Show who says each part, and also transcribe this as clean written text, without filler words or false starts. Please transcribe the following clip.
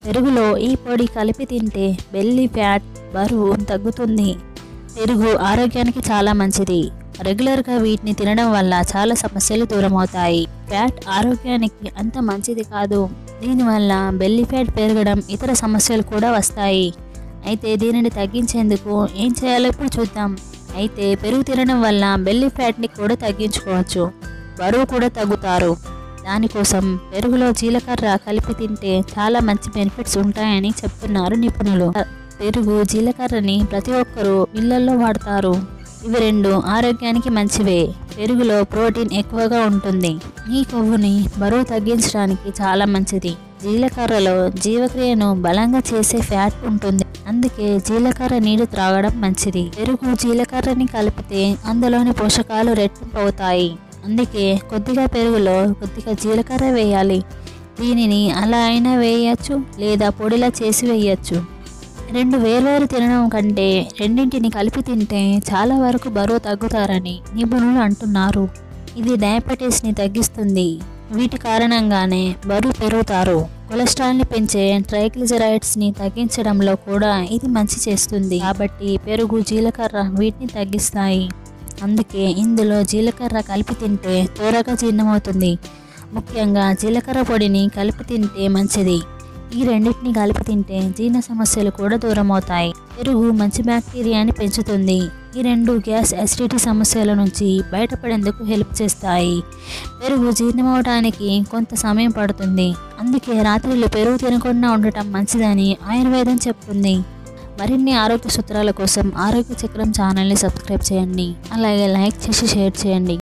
Speaker 1: పెరుగులో ఈ పొడి కలిపి తింటే బెల్లీ ఫ్యాట్, బరువు తగ్గుతుంది. పెరుగు ఆరోగ్యానికి చాలా మంచిది. రెగ్యులర్గా వీటిని తినడం వల్ల చాలా సమస్యలు దూరమవుతాయి. ఫ్యాట్ ఆరోగ్యానికి అంత మంచిది కాదు. దీనివల్ల బెల్లీ ఫ్యాట్ పెరగడం, ఇతర సమస్యలు కూడా వస్తాయి. అయితే దీనిని తగ్గించేందుకు ఏం చేయాలో ఇప్పుడు చూద్దాం. అయితే పెరుగు తినడం వల్ల బెల్లీ ఫ్యాట్ని కూడా తగ్గించుకోవచ్చు, బరువు కూడా తగ్గుతారు. దానికోసం పెరుగులో జీలకర్ర కలిపి తింటే చాలా మంచి బెనిఫిట్స్ ఉంటాయని చెప్తున్నారు నిపుణులు. పెరుగు, జీలకర్రని ప్రతి ఒక్కరూ ఇళ్లల్లో వాడతారు. ఇవి రెండు ఆరోగ్యానికి మంచివే. పెరుగులో ప్రోటీన్ ఎక్కువగా ఉంటుంది. ఈ కొవ్వుని బరువు తగ్గించడానికి చాలా మంచిది. జీలకర్రలో జీవక్రియను బలంగా చేసే ఫ్యాట్ ఉంటుంది. అందుకే జీలకర్ర నీరు త్రాగడం మంచిది. పెరుగు, జీలకర్రని కలిపితే అందులోని పోషకాలు రెట్టింపు అవుతాయి. అందుకే కొద్దిగా పెరుగులో కొద్దిగా జీలకర్ర వేయాలి. దీనిని అలా అయినా వేయచ్చు, లేదా పొడిలా చేసి వేయచ్చు. రెండు వేర్వేరు తినడం కంటే రెండింటిని కలిపి తింటే చాలా వరకు బరువు తగ్గుతారని నిపుణులు అంటున్నారు. ఇది డయాబెటీస్ని తగ్గిస్తుంది. వీటి కారణంగానే బరువు పెరుగుతారు. కొలెస్ట్రాల్ని పెంచే ట్రైగ్లిజరైడ్స్ని తగ్గించడంలో కూడా ఇది మంచి చేస్తుంది. కాబట్టి పెరుగు, జీలకర్ర వీటిని తగ్గిస్తాయి. అందుకే ఇందులో జీలకర్ర కలిపి తింటే త్వరగా జీర్ణమవుతుంది. ముఖ్యంగా జీలకర్ర పొడిని కలిపి తింటే మంచిది. ఈ రెండింటిని కలిపి తింటే జీర్ణ సమస్యలు కూడా దూరమవుతాయి. పెరుగు మంచి బ్యాక్టీరియాని పెంచుతుంది. ఈ రెండు గ్యాస్, అసిడిటీ సమస్యల నుంచి బయటపడేందుకు హెల్ప్ చేస్తాయి. పెరుగు జీర్ణమవడానికి కొంత సమయం పడుతుంది. అందుకే రాత్రిళ్ళు పెరుగు తినకుండా ఉండటం మంచిదని ఆయుర్వేదం చెప్తుంది. మరిన్ని ఆరోగ్య సూత్రాల కోసం ఆరోగ్య చక్రం ఛానల్ని సబ్స్క్రైబ్ చేయండి. అలాగే లైక్ చేసి షేర్ చేయండి.